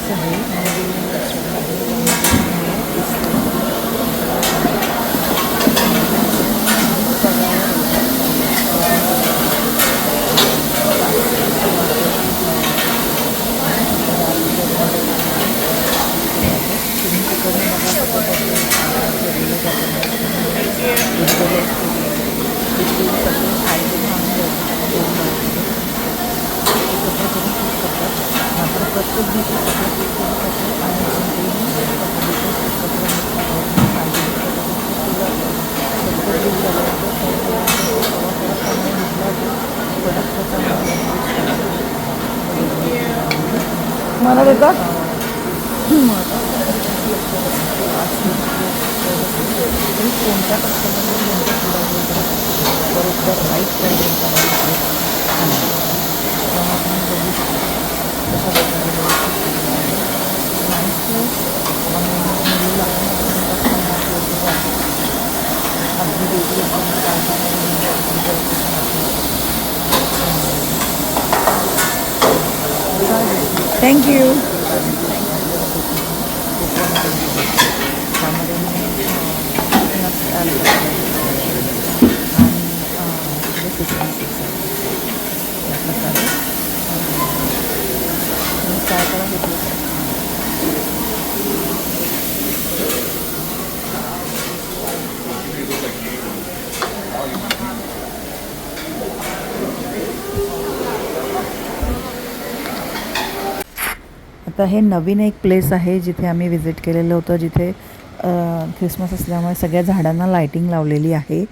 Place आहे प्रत्येक दिवशी मला देता कोणत्या बरोबर राईट थँक यू. आता हे नवीन एक प्लेस आहे जिथे आम्ही विजिट केलेलं होतं, जिथे ख्रिसमस असल्यामुळे सगळ्या झाडांना लायटिंग लावलेली आहे.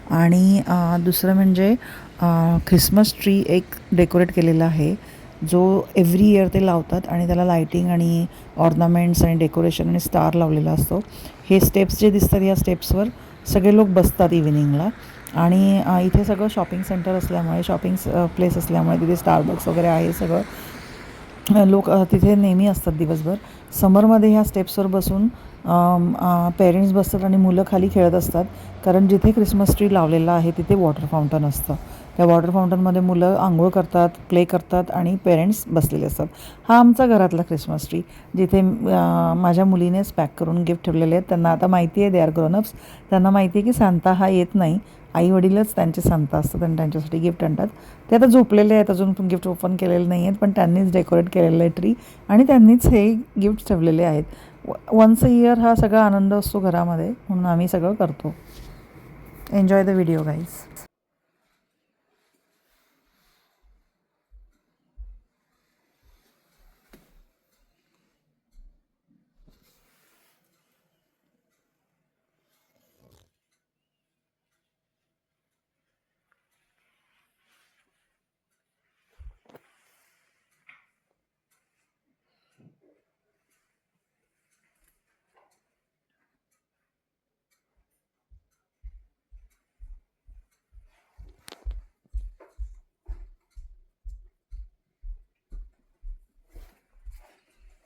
आणि दुसरं म्हणजे ख्रिसमस ट्री एक डेकोरेट केलेला आहे, जो एव्हरी इयर ते लावतात आणि त्याला लायटिंग आणि ऑर्नामेंट्स आणि डेकोरेशन आणि स्टार लावलेला असतो. हे स्टेप्स जे दिसतात, या स्टेप्सवर सगळे लोक बसतात इव्हिनिंगला. आणि इथे सगळं शॉपिंग सेंटर असल्यामुळे, शॉपिंग प्लेस असल्यामुळे तिथे स्टारबक्स वगैरे आहे सगळं. लोक तिथे नेहमी असतात दिवसभर. समरमध्ये ह्या स्टेप्सवर बसून पेरेंट्स बसतात आणि मुलं खाली खेळत असतात, कारण जिथे ख्रिसमस ट्री लावलेला आहे तिथे वॉटर फाउंटन असतं. त्या वॉटर फाउंटनमध्ये मुलं आंघोळ करतात, प्ले करतात आणि पेरेंट्स बसलेले असतात. हा आमचा घरातला ख्रिसमस ट्री, जिथे माझ्या मुलीनेच पॅक करून गिफ्ट ठेवलेले आहेत. त्यांना आता माहिती आहे, दे आर ग्रोनअप्स. त्यांना माहिती आहे की सांता हा येत नाही, आईवडीलच त्यांचे सांता असतात आणि त्यांच्यासाठी गिफ्ट आणतात. ते आता झोपलेले आहेत, अजून पण गिफ्ट ओपन केलेले नाही आहेत, पण त्यांनीच डेकोरेट केलेलं आहे ट्री आणि त्यांनीच हे गिफ्ट ठेवलेले आहेत. वन्स अ इयर हा सगळा आनंद असतो घरामध्ये, म्हणून आम्ही सगळं करतो. Enjoy the video guys.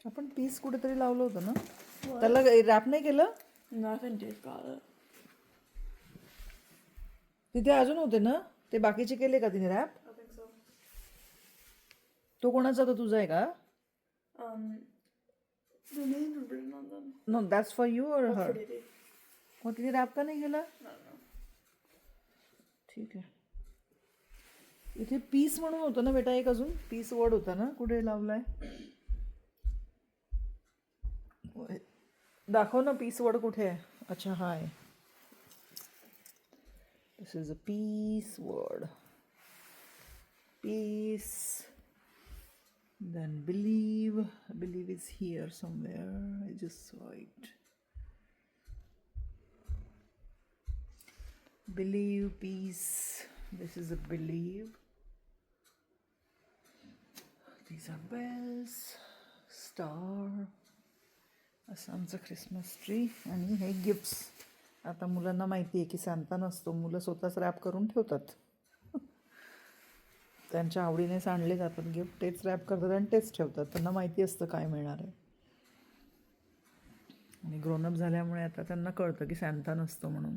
आपण पीस कुठेतरी लावलं होतं ना, त्याला रॅप नाही केलं. तिथे अजून होते ना ते, बाकीचे केले का तिने रॅप? तो कोणाचा होता, तुझा आहे का? नो, दॅट्स फॉर यू और हर. मग तिने रॅप का नाही केला? ठीक आहे. इथे पीस म्हणून होतं ना बेटा, एक अजून पीस वर्ड होता ना, कुठे लावलाय दाखव ना, पीस वर्ड कुठे आहे? अच्छा, हा आहे. This is a peace word. Peace, then believe is here somewhere. I just saw it. Believe, peace. This is a believe. These are bells, star. असं आमचं ख्रिसमस ट्री. आणि हे गिफ्ट्स. आता मुलांना माहिती आहे की सांता नसतो, मुलं स्वतःच रॅप करून ठेवतात. त्यांच्या आवडीनेच आणले जातात गिफ्ट, तेच रॅप करतात आणि तेच ठेवतात. त्यांना माहिती असतं काय मिळणार आहे. आणि ग्रोनअप झाल्यामुळे आता त्यांना कळतं की सांता नसतो म्हणून.